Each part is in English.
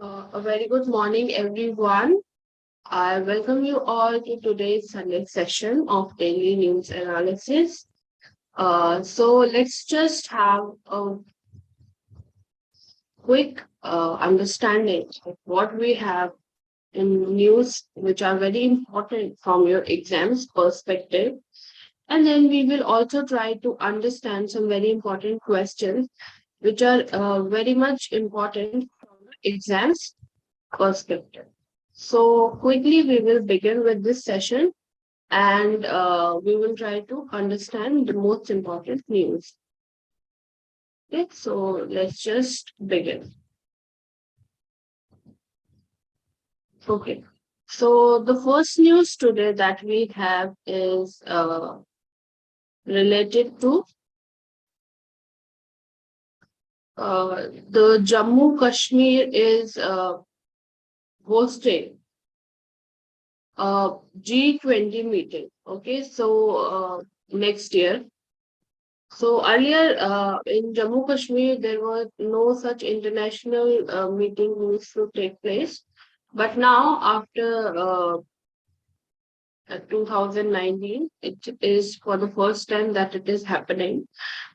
A very good morning, everyone. I welcome you all to today's Sunday session of Daily News Analysis. So let's just have a quick understanding of what we have in news, which are very important from your exams perspective. And then we will also try to understand some very important questions, which are very much important from the exams perspective. So, quickly, we will begin with this session and we will try to understand the most important news. Okay, so let's just begin. Okay, so the first news today that we have is related to the Jammu Kashmir is hosting a G20 meeting. Okay, so next year. So earlier in Jammu Kashmir, there was no such international meeting used to take place. But now, after 2019, it is for the first time that it is happening.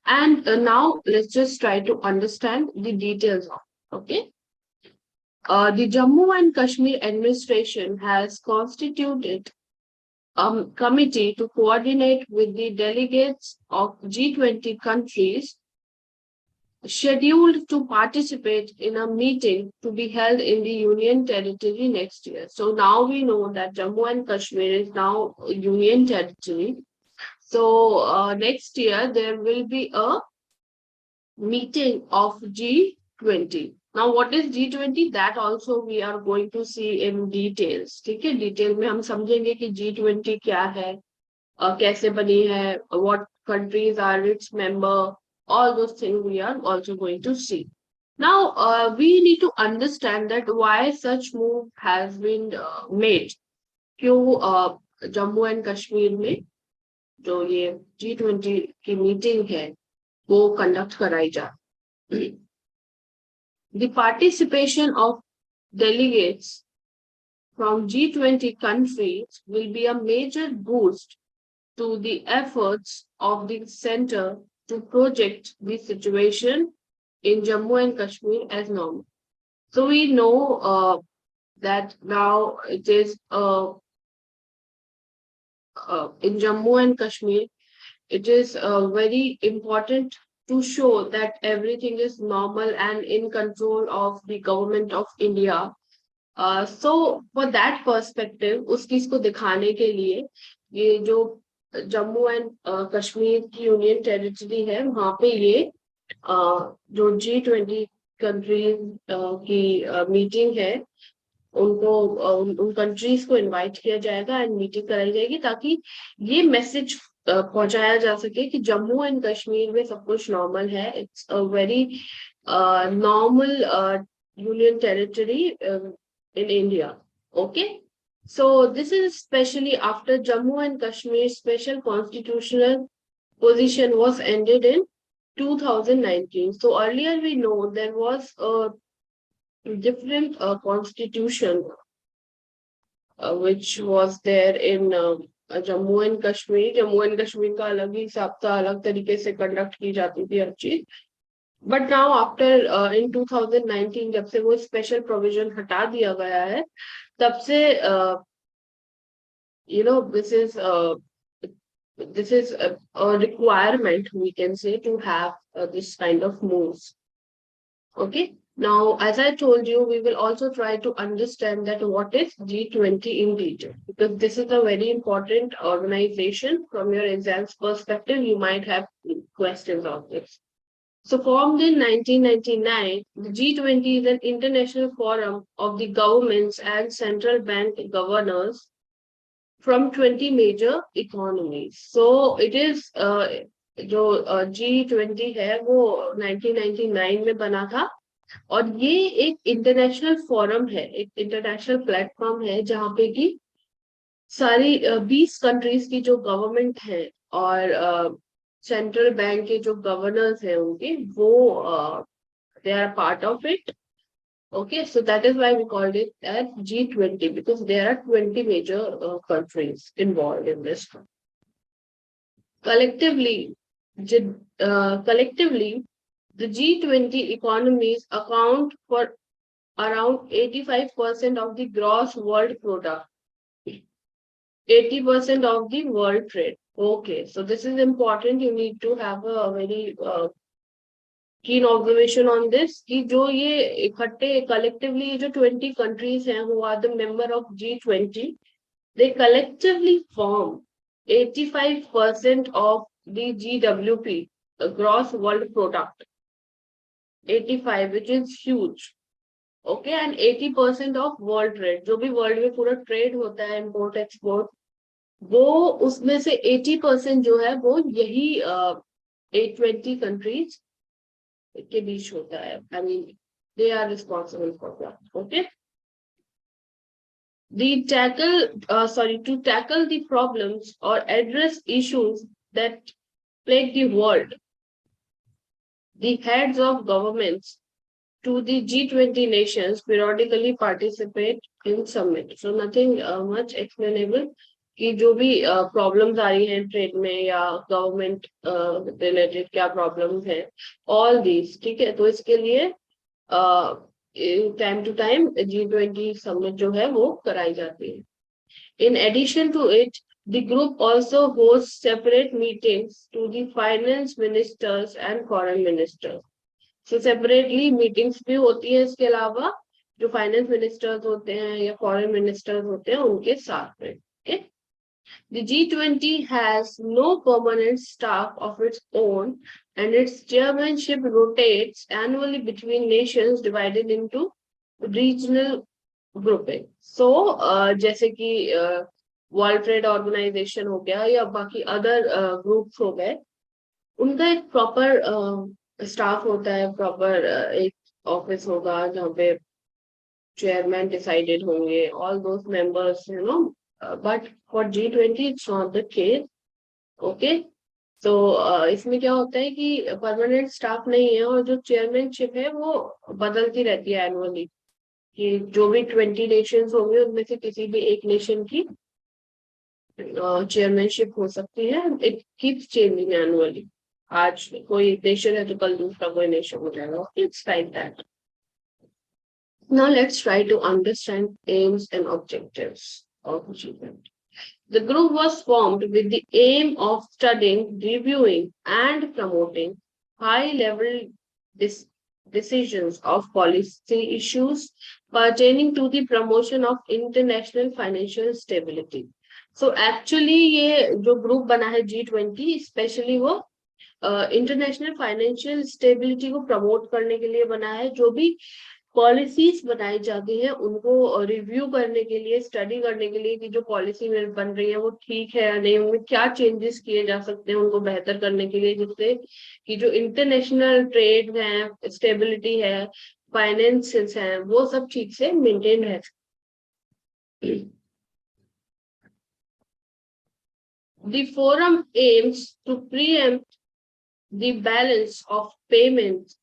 And now, let's just try to understand the details of it. Okay. The Jammu and Kashmir administration has constituted committee to coordinate with the delegates of G20 countries scheduled to participate in a meeting to be held in the Union Territory next year. So now we know that Jammu and Kashmir is now a Union Territory. So next year there will be a meeting of G20. Now what is G20? That also we are going to see in details. ठीक है, detail में हम समझेंगे कि G20 क्या है, कैसे बनी है, what countries are its member, all those things we are also going to see. Now, we need to understand that why such move has been made. क्यों जम्मू एंड कश्मीर में जो ये G20 की मीटिंग है वो कंडक्ट कराई जा The participation of delegates from G20 countries will be a major boost to the efforts of the center to project the situation in Jammu and Kashmir as normal. So we know that now it is in Jammu and Kashmir, it is very important to show that everything is normal and in control of the government of India. So for that perspective, उस चीज को दिखाने के लिए ये जो Jammu and Kashmir की union territory है वहां पे ये जो G20 कंट्रीज की मीटिंग है उनको उन कंट्रीज को इनवाइट किया जाएगा एंड मीटिंग कराई जाएगी ताकि ये मैसेज पहुंचाया जा सके कि जम्मू एंड कश्मीर में सब कुछ नॉर्मल है. It's a very normal union territory in India. Okay. So this is especially after Jammu and Kashmir special constitutional position was ended in 2019. So earlier we know there was a different constitution which was there in Jammu and Kashmir. Jammu and Kashmir का अलग ही हिसाब था, अलग तरीके से conduct की जाती थी हर चीज. बट नाउ आफ्टर इन 2019 जब से वो स्पेशल प्रोविजन हटा दिया गया है तब से this is a requirement we can say to have this kind of moves. Okay. Now, as I told you, we will also try to understand that what is G20 in detail, because this is a very important organization. From your exams perspective, you might have questions on this. So formed in 1999, the G20 is an international forum of the governments and central bank governors from 20 major economies. So it is जो G20 है वो 1999 में बना था और ये एक international forum है, एक इंटरनेशनल प्लेटफॉर्म है जहाँ पे कि सारी 20 कंट्रीज की जो गवर्नमेंट है और सेंट्रल बैंक के जो गवर्नर्स हैं उनके वो they are part of it Okay, so that is why we called it as G20 because there are 20 major countries involved in this. Collectively, collectively, the G20 economies account for around 85% of the gross world product, 80% of the world trade. Okay, so this is important. You need to have a very keen observation on this कि जो ये इकट्ठे collectively जो 20 countries हैं who are the member of G20, they collectively form 85% of the GWP, the gross world product. 85, which is huge. Okay, and 80% of world trade, जो भी world में पूरा trade होता है import export, वो उसमें से 80% जो है वो यही 820 countries के बीच होता है. I mean, they are responsible for that. Okay. To tackle the problems or address issues that plague the world, the heads of governments to the G20 nations periodically participate in summit. So nothing much explainable कि जो भी problems आ रही हैं trade में या government related क्या problems हैं, all these, ठीक है. तो इसके लिए time to time G20 summit जो है वो कराई जाती है. In addition to it, the group also hosts separate meetings to the finance ministers and foreign ministers. So separately meetings भी होती है इसके अलावा जो फाइनेंस मिनिस्टर्स होते हैं या फॉरेन मिनिस्टर्स होते हैं उनके साथ में. Okay? The G20 has no permanent staff of its own and its chairmanship rotates annually between nations divided into regional grouping. So जैसे कि वर्ल्ड ट्रेड ऑर्गेनाइजेशन हो गया या बाकी अदर ग्रुप्स हो गए, उनका एक प्रॉपर स्टाफ होता है, प्रॉपर एक ऑफिस होगा जहाँ पे चेयरमैन डिसाइडेड होंगे, all those members, you know. But for G20 it's not the case. Okay, तो इसमें क्या होता है कि परमानेंट स्टाफ नहीं है और जो चेयरमैनशिप है वो बदलती रहती है एनुअली, कि जो भी 20 नेशंस होंगे उनमें से किसी भी एक नेशन की चेयरमैनशिप हो सकती है. It keeps changing annually. आज कोई नेशन है तो कल दूसरा कोई नेशन हो जाएगा. It's like that. Now let's try to understand aims and objectives of G20. The group was formed with the aim of studying, reviewing, and promoting high-level decisions of policy issues pertaining to the promotion of international financial stability. So actually ये जो group बना है G20, especially वो international financial stability को promote करने के लिए बना है. जो भी पॉलिसीज बनाई जाती है उनको रिव्यू करने के लिए, स्टडी करने के लिए कि जो पॉलिसी में बन रही है वो ठीक है या नहीं, उनमें क्या चेंजेस किए जा सकते हैं उनको बेहतर करने के लिए, जिससे कि जो इंटरनेशनल ट्रेड है, स्टेबिलिटी है, फाइनेंसेस है, वो सब ठीक से मेंटेन रह सके. The forum aims to preempt the balance of payments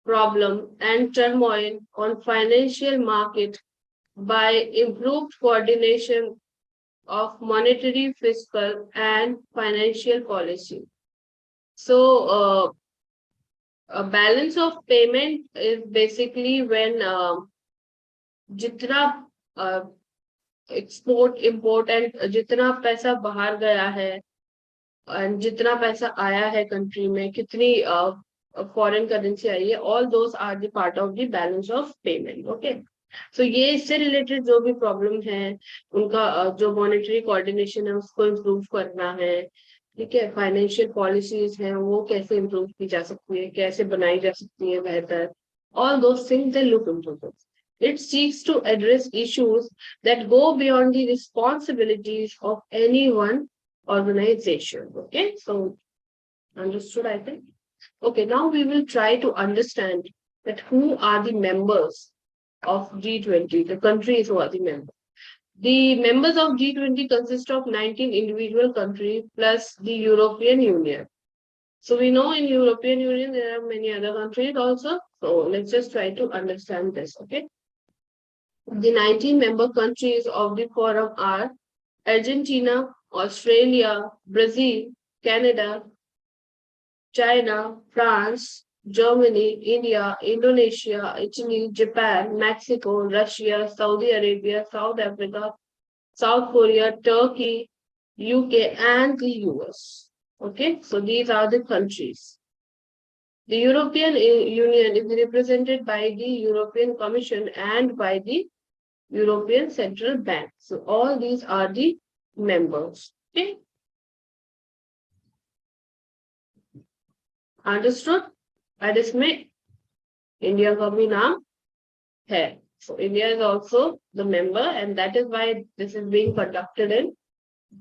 problem and turmoil on financial market by improved coordination of monetary, fiscal, and financial policy. So, a balance of payment is basically when जितना export import and जितना पैसा बाहर गया है and जितना पैसा आया है कंट्री में, कितनी फॉरेन करेंसी आई है, all those are the part of the balance of payment. Okay, so ये इससे रिलेटेड जो भी प्रॉब्लम है उनका जो मॉनेटरी कोऑर्डिनेशन है उसको इम्प्रूव करना है. ठीक है, फाइनेंशियल पॉलिसीज हैं वो कैसे इम्प्रूव की जा सकती है, कैसे बनाई जा सकती है बेहतर, all those things they look into this. It seeks to address issues that go beyond the responsibilities of any one organization. Okay, so understood, I think. Okay, now we will try to understand that who are the members of G20, the countries who are the members. The members of G20 consist of 19 individual countries plus the European Union. So we know in European Union there are many other countries also. So let's just try to understand this. Okay. The 19 member countries of the forum are Argentina, Australia, Brazil, Canada, China, France, Germany, India, Indonesia, Italy, Japan, Mexico, Russia, Saudi Arabia, South Africa, South Korea, Turkey, UK, and the US. Okay, so these are the countries. The European Union is represented by the European Commission and by the European Central Bank. So all these are the members. Okay, understood? और इसमें India का भी नाम है. So India is also the member, and that is why this is being conducted in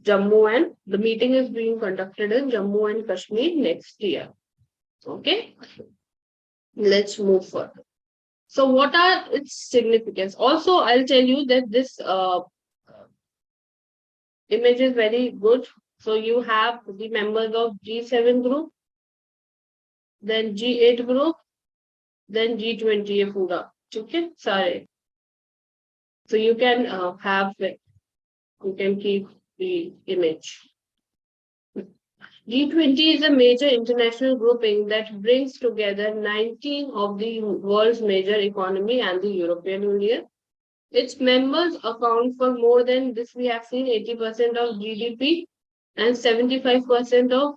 Jammu, and the meeting is being conducted in Jammu and Kashmir next year. Okay, let's move further. So what are its significance? Also, I'll tell you that this image is very good. So you have the members of G7 group, then G8 group, then G20 ये पूरा, ठीक है सारे. So you can have it. You can keep the image. G20 is a major international grouping that brings together 19 of the world's major economy and the European Union. Its members account for more than this. We have seen 80% of GDP and 75% of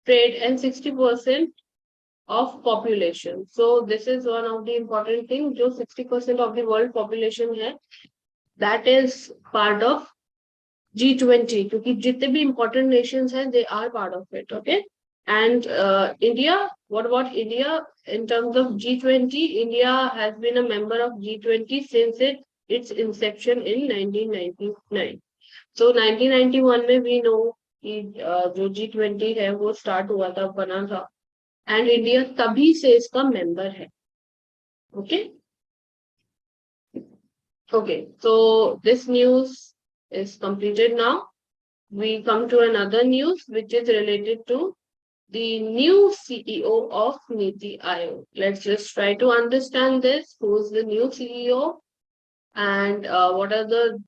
trade and 60% of population. So this is one of the important things. जो 60% of the world population है, that is part of G20. क्योंकि जितने भी important nations हैं, they are part of it. Okay. And India, what about India? In terms of G20, India has been a member of G20 since its inception in 1999. So 1991 में we know कि जो G20 है वो start हुआ था, बना था, and India तभी से इसका member है. Okay. Okay. So this news is completed now. We come to another news which is related to the new CEO of Niti Aayog. Let's just try to understand this. Who is the new CEO and what are the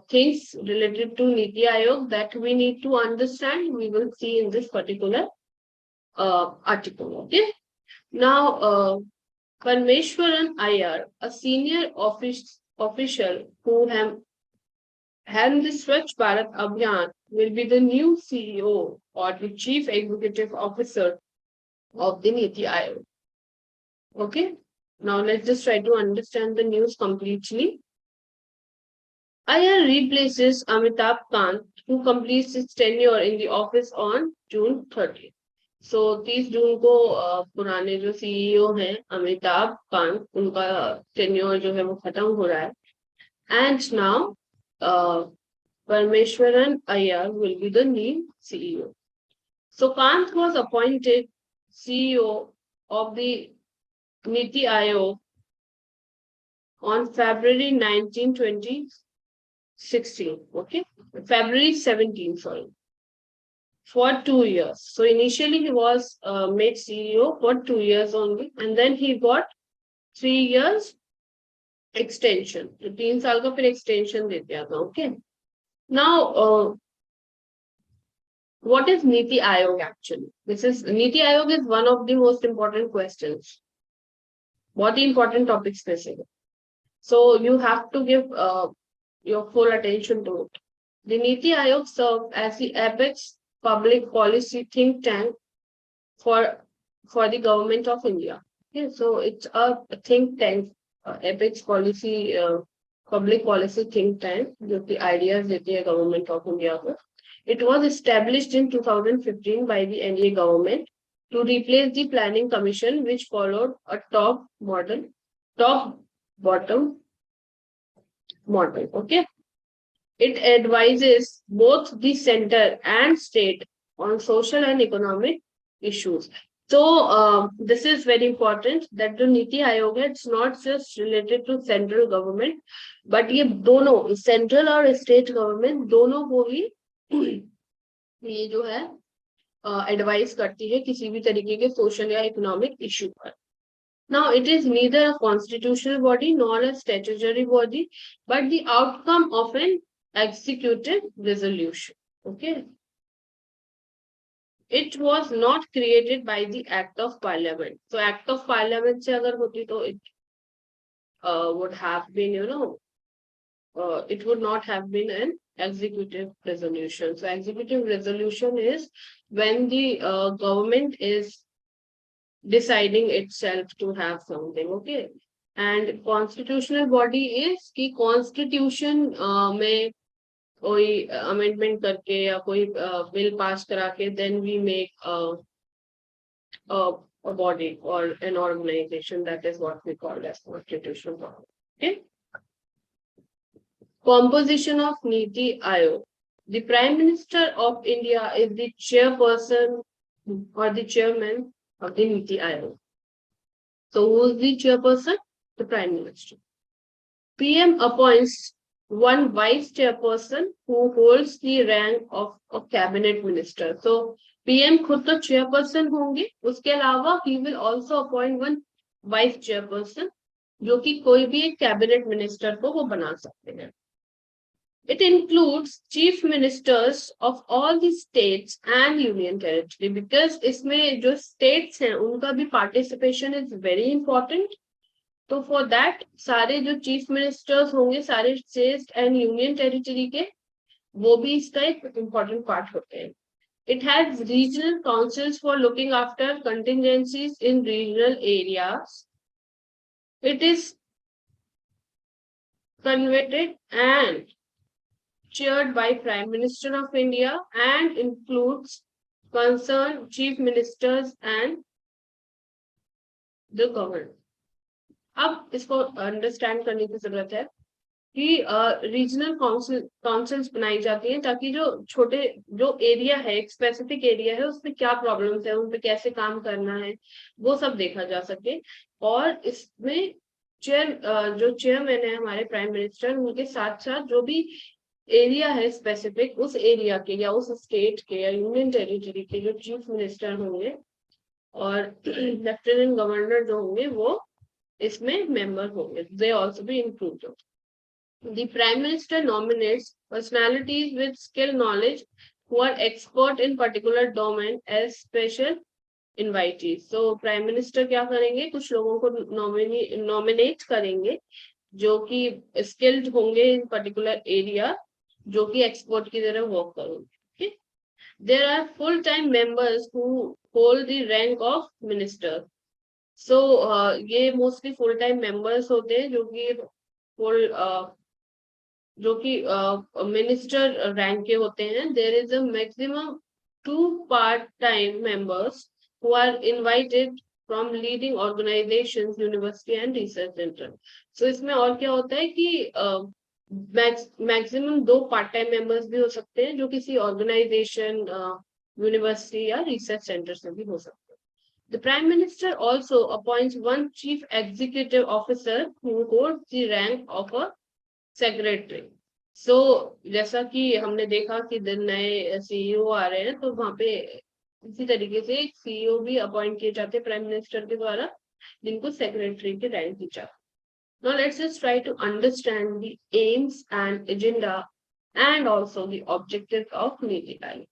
things related to Niti Aayog that we need to understand? We will see in this particular article. Okay. Now, Parmeshwaran Iyer, a senior official who helmed the Swachh Bharat Abhiyan, will be the new CEO or the Chief Executive Officer of the Niti Aayog. Okay. Now let's just try to understand the news completely. Iyer replaces Amitabh Kant, who completes his tenure in the office on June 30th. So 30 जून को पुराने जो CEO हैं अमिताभ कांत, उनका tenure जो है वो खत्म हो रहा है. And now Parmeshwaran Iyer will be the new CEO. So Kant was appointed CEO of the Niti Aayog on February 19, 2016. Okay, February 17, sorry, for 2 years. So initially he was made CEO for 2 years only, and then he got 3 years extension. तो 3 साल का फिर extension दे दिया था. Okay. Now, what is Niti Aayog actually? Niti Aayog is one of the most important questions. बहुत ही important topics में से. So you have to give your full attention to it. The Niti Aayog serves as the apex public policy think tank for the government of India. Okay, so it's a think tank, apex policy, public policy think tank, जो the ideas देती है government of India को. It was established in 2015 by the NDA government to replace the Planning Commission, which followed a top-bottom model. Okay. It advises both the center and state on social and economic issues. So this is very important that the Niti Aayog, it's not just related to central government, but ये दोनों central और state government दोनों को ही ये जो है advice करती है किसी भी तरीके के सोशल या इकोनॉमिक इशू पर. Now, it is neither a constitutional body nor a statutory body, but the outcome of an executive resolution. Okay. It was not created by the Act of Parliament. So, Act of Parliament se agar hoti to it would have been, it would not have been an executive resolution. So, executive resolution is when the government is deciding itself to have something. Okay. And constitutional body is कि constitution में कोई amendment करके या कोई bill pass करा के then we make a body or an organization. That is what we call as constitutional body. Okay. Composition of Niti Aayog. The Prime Minister of India is the chairperson or the chairman of the Niti Aayog. So who is the chairperson? The Prime Minister. PM appoints one vice chairperson who holds the rank of a cabinet minister. So PM खुद तो chairperson होंगे, उसके अलावा he will also appoint one vice chairperson जो कि कोई भी एक cabinet minister को वो बना सकते हैं. It includes chief ministers of all the states and union territory because इसमें जो states हैं उनका भी participation is very important. तो फॉर दैट सारे जो चीफ मिनिस्टर्स होंगे सारे स्टेट एंड यूनियन टेरिटरी के वो भी इसका एक इम्पोर्टेंट पार्ट होते हैं. It has regional councils for looking after contingencies in regional areas. It is convened and chaired by Prime Minister of India and includes concerned chief ministers and the government. अब इसको understand करने की जरूरत है कि regional councils बनाई जाती हैं ताकि जो छोटे जो एरिया है एक स्पेसिफिक एरिया है उसमें क्या प्रॉब्लम्स है उन पे कैसे काम करना है वो सब देखा जा सके. और इसमें जो चेयरमैन है हमारे प्राइम मिनिस्टर उनके साथ साथ जो भी एरिया है स्पेसिफिक उस एरिया के या उस स्टेट के या यूनियन टेरिटरी के जो चीफ मिनिस्टर होंगे और लेफ्टिनेंट गवर्नर जो होंगे वो इसमें मेंबर होंगे. They also be included. The prime minister nominates personalities with skill knowledge who are expert in particular domain as special invitees. So prime minister क्या करेंगे कुछ लोगों को नॉमिनेट करेंगे जो कि स्किल्ड होंगे इन पर्टिकुलर एरिया जो कि एक्सपर्ट की तरह वर्क करेंगे. There are full time members who hold the rank of minister. So ये मोस्टली फुल टाइम मेंबर्स होते हैं जो कि मिनिस्टर रैंक के होते हैं. There is a maximum 2 part time members who are invited from leading organisations university and research centre. So इसमें और क्या होता है कि मैक्सिमम 2 पार्ट टाइम मेंबर्स भी हो सकते हैं जो किसी ऑर्गेनाइजेशन यूनिवर्सिटी या रिसर्च सेंटर से भी हो सकते हैं. The Prime Minister also appoints one chief executive officer who holds the rank of a secretary. So, जैसा कि हमने देखा कि नए सीईओ आ रहे हैं तो वहां पे इसी तरीके से एक सीईओ भी अपॉइंट किए जाते हैं प्राइम मिनिस्टर के द्वारा जिनको सेक्रेटरी के रैंक दी जाती. Now let's just try to understand the aims and agenda and also the objectives of Niti Aayog.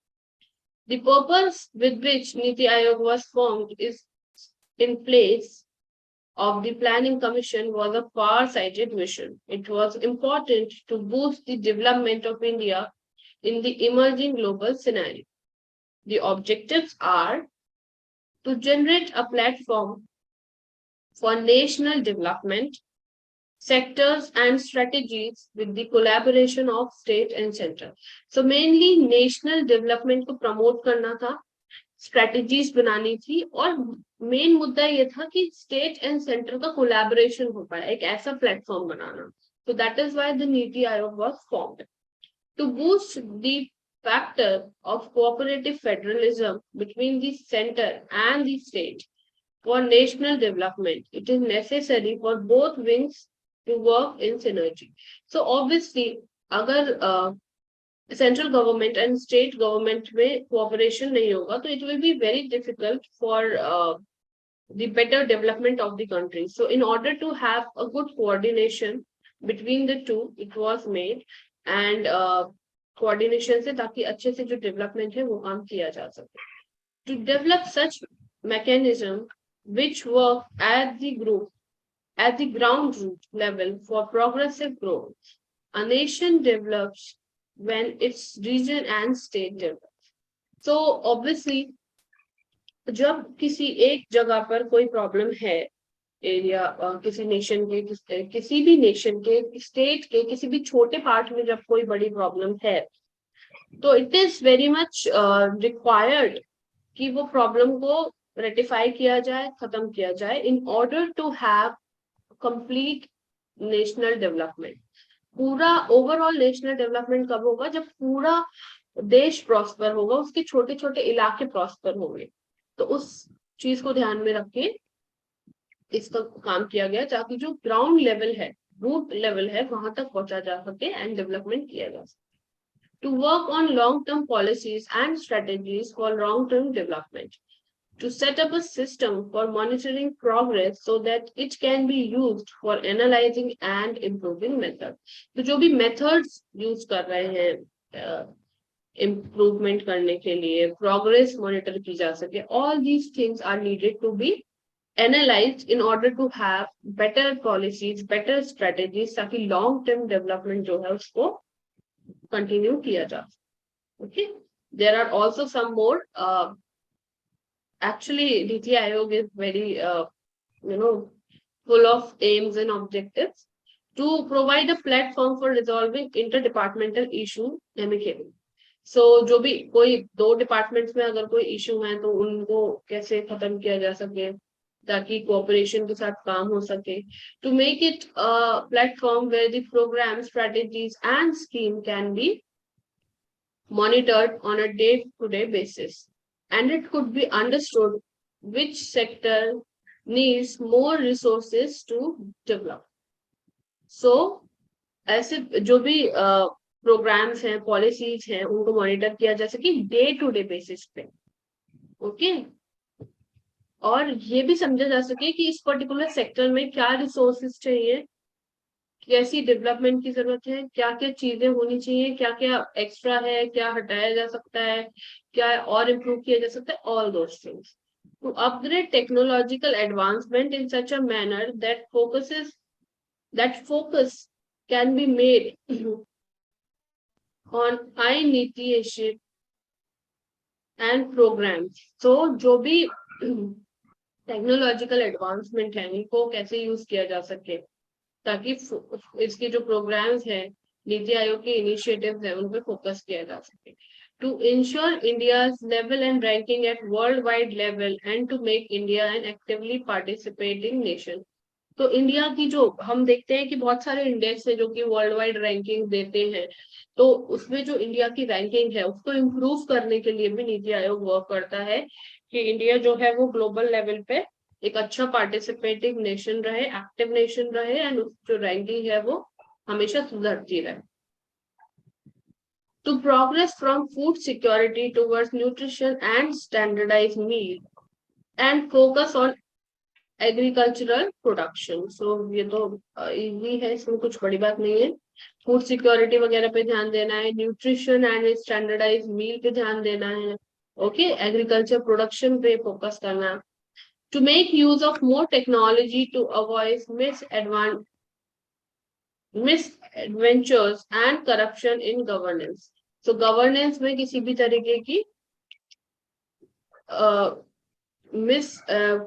The purpose with which Niti Aayog was formed is in place of the Planning Commission was a far-sighted vision. It was important to boost the development of India in the emerging global scenario. The objectives are to generate a platform for national development, sectors and strategies with the collaboration of state and center. So mainly national development को promote करना था, strategies बनानी थी और main मुद्दा ये था कि state and center का collaboration हो पाए एक ऐसा platform banana. So that is why the Niti Aayog was formed. To boost the factor of cooperative federalism between the center and the state for national development, it is necessary for both wings to work in synergy. So obviously, अगर central government and state government में cooperation नहीं होगा तो it will be very difficult for the better development of the country. So in order to have a good coordination between the two, it was made and coordination से ताकि अच्छे से जो development है वो काम किया जा सके. To develop such mechanism which work at the group at the ground root level for progressive growth, a nation develops when its region and state develop. So obviously जब किसी एक जगह पर कोई प्रॉब्लम है एरिया किसी नेशन के किसी भी नेशन के स्टेट के किसी भी छोटे पार्ट में जब कोई बड़ी प्रॉब्लम है तो it is very much required कि वो प्रॉब्लम को रेटिफाई किया जाए, खत्म किया जाए in order to have complete national development. पूरा ओवरऑल नेशनल डेवलपमेंट कब होगा? जब पूरा देश प्रॉस्पर होगा, उसके छोटे छोटे इलाके प्रॉस्पर होंगे. तो उस चीज को ध्यान में रख के इसका काम किया गया ताकि जो ग्राउंड लेवल है, रूट लेवल है, वहां तक पहुंचा जा सके एंड डेवलपमेंट किया जा सके. To work on long term policies and strategies for long term development. To set up a system for monitoring progress so that it can be used for analyzing and improving methods. तो जो भी methods use कर रहे हैं improvement करने के लिए, progress monitor की जा सके, all these things are needed to be analysed in order to have better policies, better strategies, ताकि लॉन्ग टर्म डेवलपमेंट जो है उसको कंटिन्यू किया जा सके. Okay, there are also some more. Actually, NITI आयोग is very full of aims and objectives to provide a platform for resolving interdepartmental issue amicably. So जो भी कोई दो डिपार्टमेंट्स में अगर कोई इशू है तो उनको कैसे खत्म किया जा सके ताकि कोऑपरेशन के साथ काम हो सके. To make it platform where the program, strategies and scheme can be monitored on a day-to-day basis, and it could be understood which sector needs more resources to develop. So, ऐसे जो भी programmes हैं, policies हैं, उनको monitor किया जा सके day to day basis पे. ओके, और ये भी समझा जा सके कि इस पर्टिकुलर सेक्टर में क्या रिसोर्सेज चाहिए, कैसी डेवलपमेंट की जरूरत है, क्या क्या चीजें होनी चाहिए, क्या क्या एक्स्ट्रा है, क्या हटाया जा सकता है, क्या और इम्प्रूव किया जा सकता है, all those things. To upgrade technological advancement in such a manner that focus can be made on high initiative and programs. So जो भी टेक्नोलॉजिकल एडवांसमेंट है इनको कैसे यूज किया जा सके ताकि इसके जो प्रोग्राम्स हैं, नीति आयोग के इनिशिएटिव्स हैं, उन पे फोकस किया जा सके. To ensure India's level and ranking at world wide level and to make India an actively participating nation. तो इंडिया की जो हम देखते हैं कि बहुत सारे इंडेक्स है जो कि वर्ल्ड वाइड रैंकिंग देते हैं, तो उसमें जो इंडिया की रैंकिंग है उसको इम्प्रूव करने के लिए भी नीति आयोग वर्क करता है कि इंडिया जो है वो ग्लोबल लेवल पे एक अच्छा पार्टिसिपेटिंग नेशन रहे, एक्टिव नेशन रहे, एंड जो रैंकिंग है वो हमेशा सुधरती रहे. To progress from food security towards nutrition and standardised meal and focus on agricultural production. So ये तो इजी है, इसमें कुछ बड़ी बात नहीं है. फूड सिक्योरिटी वगैरह पे ध्यान देना है, न्यूट्रिशन एंड स्टैंडर्डाइज्ड मील पे ध्यान देना है. ओके, एग्रीकल्चर प्रोडक्शन पे फोकस करना. To make use of more technology to avoid misadventures and corruption in governance. So governance में किसी भी तरीके की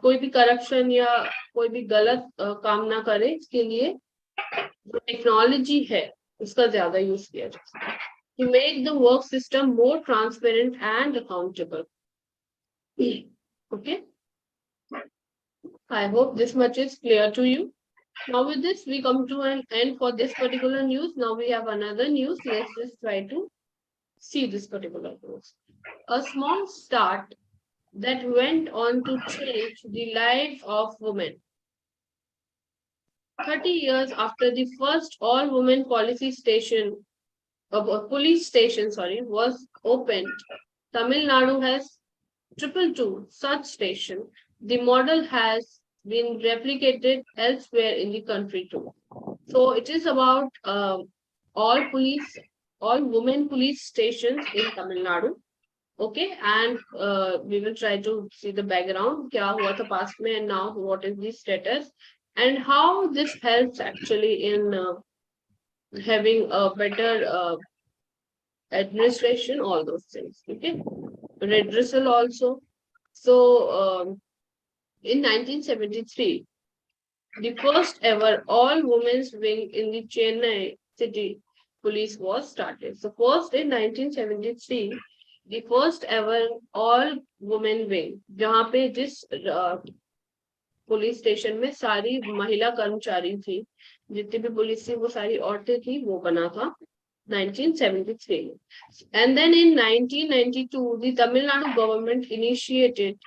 कोई भी करप्शन या कोई भी गलत काम ना करे, इसके लिए जो टेक्नोलॉजी है उसका ज्यादा यूज किया जा सकता है. To make the work system more transparent and accountable. Okay. I hope this much is clear to you. Now with this, we come to an end for this particular news. Now we have another news. Let's just try to see this particular news. A small start that went on to change the life of women. 30 years after the first all-women policy station police station, was opened. Tamil Nadu has triple two such station. The model has been replicated elsewhere in the country too. So it is about all police, all women police stations in Tamil Nadu. Okay, and we will try to see the background, kya hua tha past mein and now what is the status, and how this helps actually in having a better administration, all those things. Okay, redressal also. So in 1973, the first ever all women's wing in the Chennai city police was started. So first in 1973, the first ever all women wing, जहाँ पे जिस police station में सारी महिला कर्मचारी थी, जितनी भी पुलिस थी वो सारी औरतें थी, वो बना था 1973. And then in 1992, the Tamil Nadu government initiated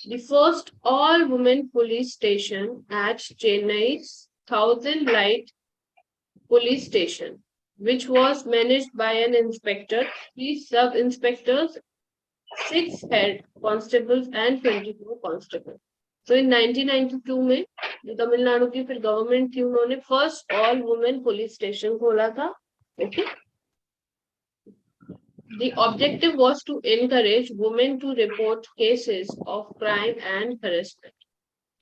the first all-women police station at Chennai's Thousand Light Police Station, which was managed by an inspector, 3 sub-inspectors, 6 head constables and 24 constables. So in 1992 में जो तमिलनाडु की फिर government थी, उन्होंने first all women police station खोला था. Okay. The objective was to encourage women to report cases of crime and harassment,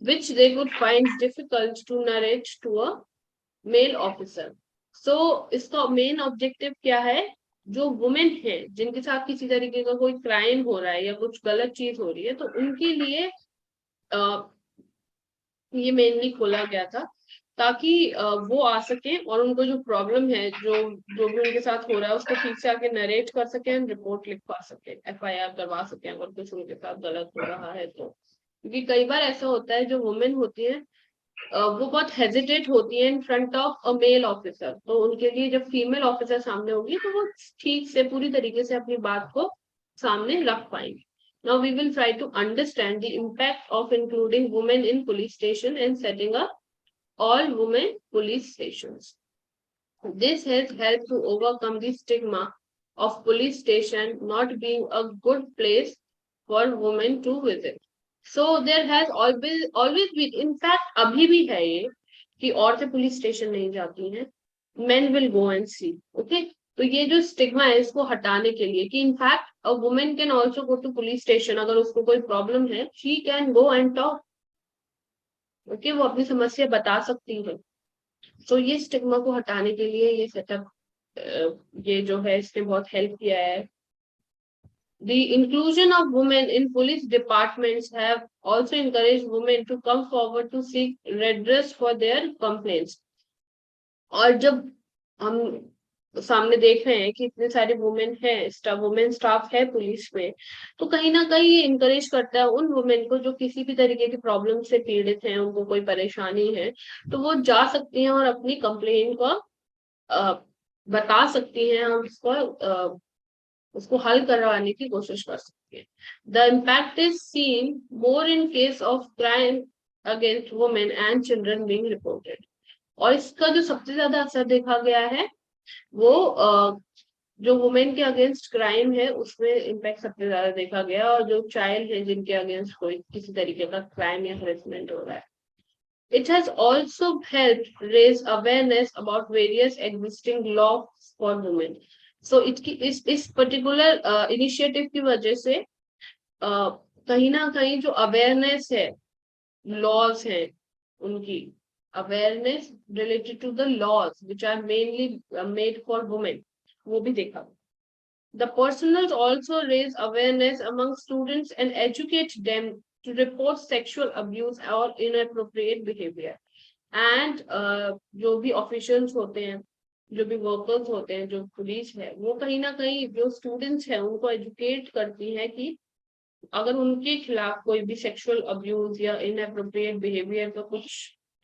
which they would find difficult to narrate to a male officer. So, इसका main objective क्या है? जो women हैं, जिनके साथ किसी तरीके का कोई crime हो रहा है या कुछ गलत चीज हो रही है, तो उनके लिए ये mainly खोला गया था, ताकि वो आ सके और उनको जो प्रॉब्लम है, जो भी उनके साथ हो रहा है, उसको ठीक से आके नरेट कर सके एंड रिपोर्ट लिखवा सके, FIR करवा सके अगर कुछ उनके साथ गलत हो रहा है तो. क्योंकि कई बार ऐसा होता है, जो वुमेन होती है वो बहुत हेजिटेट होती है in front of a male officer, तो उनके लिए जब फीमेल ऑफिसर सामने होगी तो वो ठीक से पूरी तरीके से अपनी बात को सामने रख पाएंगे. Now we will try to understand the impact of including women in police station and setting up all women police stations. This has helped to overcome the stigma of police station not being a good place for women to visit. So there has always been, in fact अभी भी है ये कि औरतें police station नहीं जाती हैं, men will go and see. Okay, तो ये जो स्टिग्मा है इसको हटाने के लिए कि in fact a women can also go to police station, अगर उसको कोई प्रॉब्लम है she can go and talk. Okay, वो अपनी समस्या बता सकती है. तो ये स्टिग्मा को हटाने के लिए ये सेटअप, ये जो है इसने बहुत हेल्प किया है. The inclusion of women in police departments have also encouraged women to come forward to seek redress for their complaints. और जब हम सामने देख रहे हैं कि इतने सारे वुमेन है, वुमेन स्टाफ है पुलिस में, तो कहीं ना कहीं ये इनकरेज करता है उन वुमेन को जो किसी भी तरीके की प्रॉब्लम से पीड़ित हैं, उनको कोई परेशानी है, तो वो जा सकती हैं और अपनी कंप्लेन को बता सकती हैं, हम उसको हल करवाने की कोशिश कर सकते हैं. The impact is seen more in case of crime against women and children being reported. और इसका जो सबसे ज्यादा असर देखा गया है वो जो वुमेन के अगेंस्ट क्राइम है उसमें इम्पैक्ट सबसे ज्यादा देखा गया, और जो चाइल्ड है जिनके अगेंस्ट कोई किसी तरीके का क्राइम या हरेसमेंट हो रहा है. It has also helped raise awareness about various existing laws for women. So इस पर्टिकुलर इनिशिएटिव की वजह से कहीं ना कहीं जो अवेयरनेस है, लॉज है, उनकी awareness related to the laws which are mainly made for women, वो भी देखा. The personals also raise awareness among students and educate them to report sexual abuse or inappropriate behavior. And जो भी officials होते हैं, जो भी workers होते हैं, जो पुलिस है, वो कहीं ना कहीं जो students हैं उनको educate करती है कि अगर उनके खिलाफ कोई भी sexual abuse या inappropriate behavior का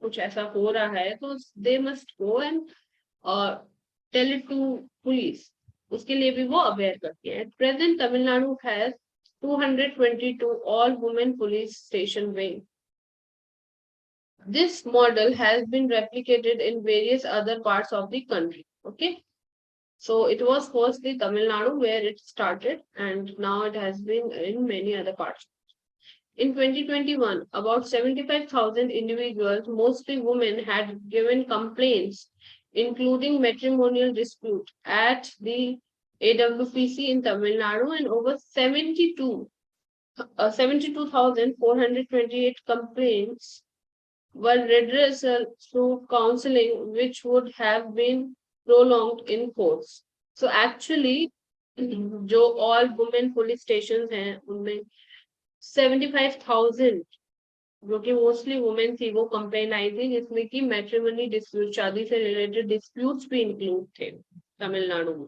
कुछ ऐसा हो रहा है तो they must go and tell it to police. उसके लिए भी वो अवेयर करती है. At present Tamil Nadu has 222 all women police station wing. This model has been replicated in various other parts of the country. Okay, So it was firstly Tamil Nadu where it started, and now it has been in many other parts. In 2021, about 75,000 individuals, mostly women, had given complaints, including matrimonial dispute, at the AWPC in Tamil Nadu, and over 72,428 complaints were redressed through counseling, which would have been prolonged in courts. So actually, जो all women police stations हैं उनमें 75,000 जो कि mostly women थी वो complain आई थी, जिसमें कि मैट्रिमोनी डिस्प्यूट, शादी से रिलेटेड डिस्प्यूट्स भी इंक्लूड थे तमिलनाडु में,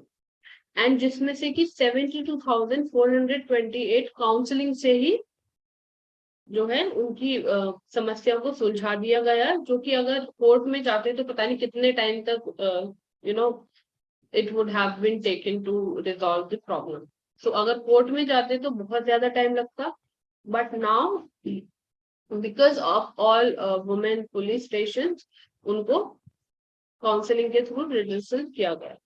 एंड जिसमें से कि 72,428 काउंसलिंग से ही जो है उनकी समस्या को सुलझा दिया गया, जो कि अगर कोर्ट में जाते तो पता नहीं कितने टाइम तक you know it would have been taken to resolve the problem. So अगर कोर्ट में जाते तो बहुत ज्यादा टाइम लगता, but now because of all women police station उनको काउंसलिंग के थ्रू रिड्रेसल किया गया.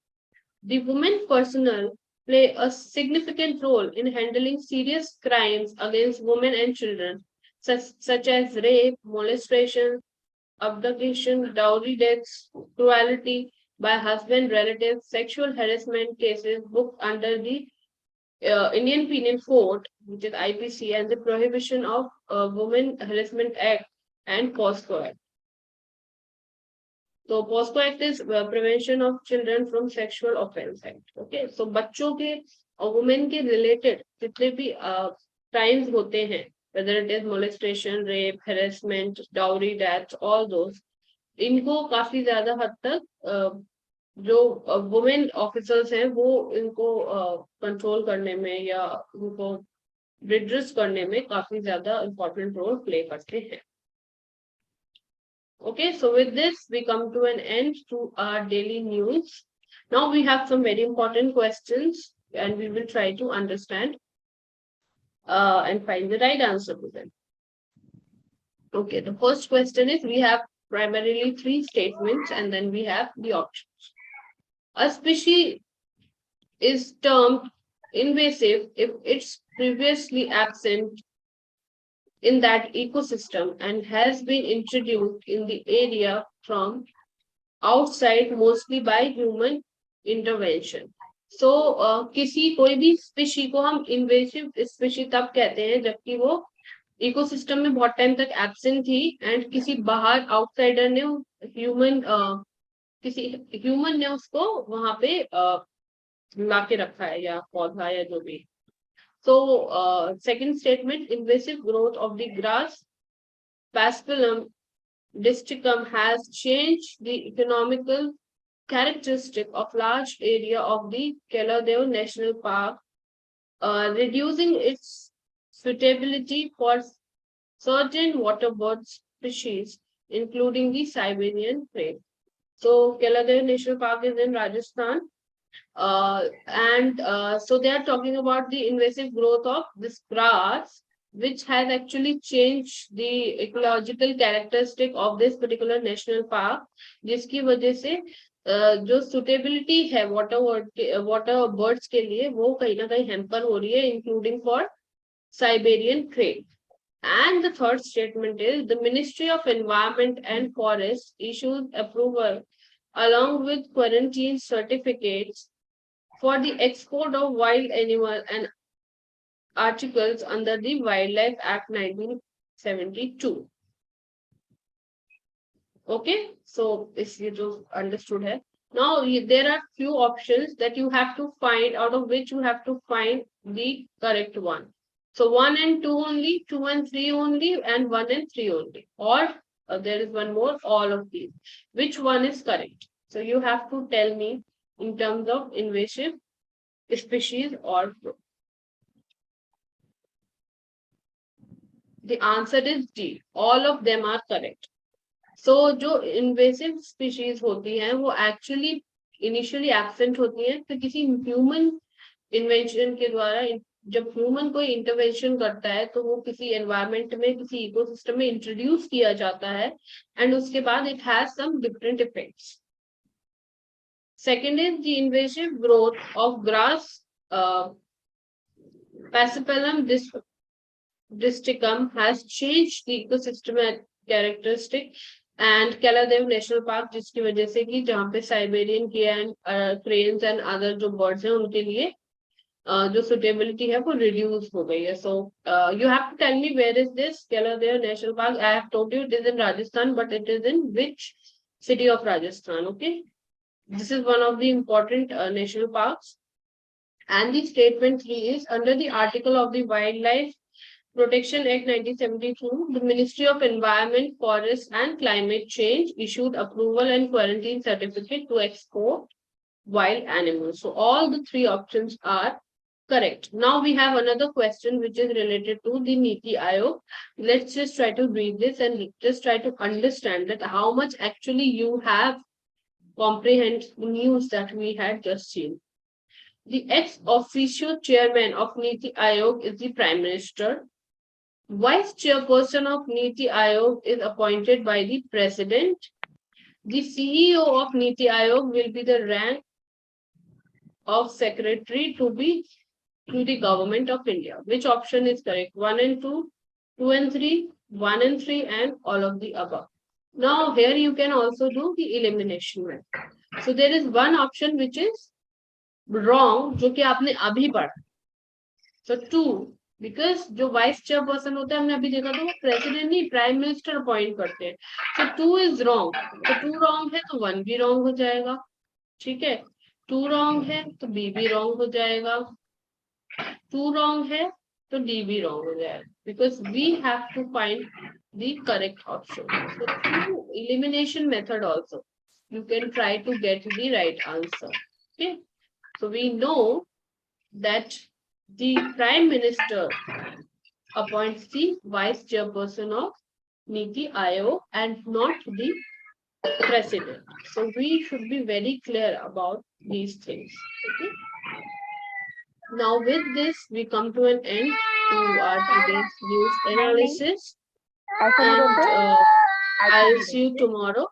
The women personnel play a significant role in handling serious crimes against women and children, such as rape, molestation, abduction, dowry deaths, cruelty by husband, relatives, sexual harassment cases booked under the Indian Penal Code, which is IPC, and the Prohibition of Women Harassment Act and POSCO Act. तो POCSO act is prevention of children from sexual offence act. Okay, so बच्चों के और women के related जितने भी crimes होते हैं, whether it is molestation, rape, harassment, dowry death, all those, इनको काफी ज्यादा हद तक जो वुमेन ऑफिसर्स हैं वो इनको कंट्रोल करने में या उनको रिड्रेस करने में काफी ज्यादा इम्पोर्टेंट रोल प्ले करते हैं. Okay, so with this, we come to an end to our daily news. Now we have some very important questions and we will try to understand and find the right answer to them. Okay, the first question is, we have primarily 3 statements and then we have the options. A species is termed invasive if it's previously absent in that ecosystem and has been introduced in the area from outside, mostly by human intervention. So किसी कोई भी species को हम invasive species तब कहते हैं जबकि वो इकोसिस्टम में बहुत टाइम तक एब्सेंट थी एंड किसी बाहर आउटसाइडर ने किसी ह्यूमन ने उसको वहां पे ला के रखा है या पौधा या जो भी. So, second statement, invasive growth of the grass Paspalum districtum has changed the economical characteristic of large area of the Keladev National Park, reducing its suitability for certain water bird species, including the Siberian crane. So, Keladev National Park is in Rajasthan. So they are talking about the invasive growth of this grass, which has actually changed the ecological characteristic of this particular national park, जिसकी वजह से जो suitability है water birds के लिए वो कहीं ना कहीं hamper हो रही है, including for Siberian crane. And the third statement is, the Ministry of Environment and Forest issues approval along with quarantine certificates for the export of wild animal and articles under the Wildlife Act 1972. Okay, so this you understood hai. Now there are few options that you have to find, out of which you have to find the correct one. So 1 and 2 only, 2 and 3 only, and 1 and 3 only. Or there is one more, all of these. Which one is correct? So you have to tell me in terms of invasive species or group. The answer is D. All of them are correct. So जो invasive species होती हैं वो actually initially absent होती हैं, तो किसी human invention के द्वारा जब ह्यूमन कोई इंटरवेंशन करता है तो वो किसी एनवायरनमेंट में किसी इकोसिस्टम में इंट्रोड्यूस किया जाता है एंड उसके बाद it has some different effects. Second is the invasive growth of grass Passipellum districtum has changed the ecosystem characteristic and Kaladev National Park जिसकी वजह से कि जहाँ पे साइबेरियन की एंड क्रेन्स एंड अदर जो बर्ड्स हैं उनके लिए जो सुटेबिलिटी है वो रिड्यूस हो गई है. So you have to tell me where is this Kaladev National Park. I have told you it is in Rajasthan, but it is in which city of Rajasthan? Okay, this is one of the important national parks. And the statement 3 is under the article of the Wildlife Protection Act 1972, the Ministry of Environment, Forest and Climate Change issued approval and quarantine certificate to export wild animals. So all the three options are correct. Now we have another question which is related to the Niti Aayog. Let's just try to read this and just try to understand that how much actually you have comprehend the news that we had just seen. The ex officio chairman of Niti Aayog is the Prime Minister. Vice chairperson of Niti Aayog is appointed by the President. The CEO of Niti Aayog will be the rank of secretary to the government of India. Which option is correct? 1 and 2, 2 and 3, 1 and 3, and all of the above. Now here you can also do the elimination method. So there is one option which is wrong, जो कि आपने अभी पढ़ा. So 2, because जो vice chairperson होता है हमने अभी देखा था वो प्रेसिडेंट नहीं प्राइम मिनिस्टर अपॉइंट करते हैं. So 2 is wrong. तो 2 wrong है तो 1 भी wrong हो जाएगा. ठीक है, 2 wrong है तो B भी wrong हो जाएगा. 2 wrong है तो D भी wrong हो जाएगा. Because we have to find the correct option. So through elimination method also you can try to get the right answer. Okay. So we know that the Prime Minister appoints the Vice Chairperson of Niti Aayog and not the President. So we should be very clear about these things. Okay. Now with this, we come to an end to our today's news analysis. And I'll see you tomorrow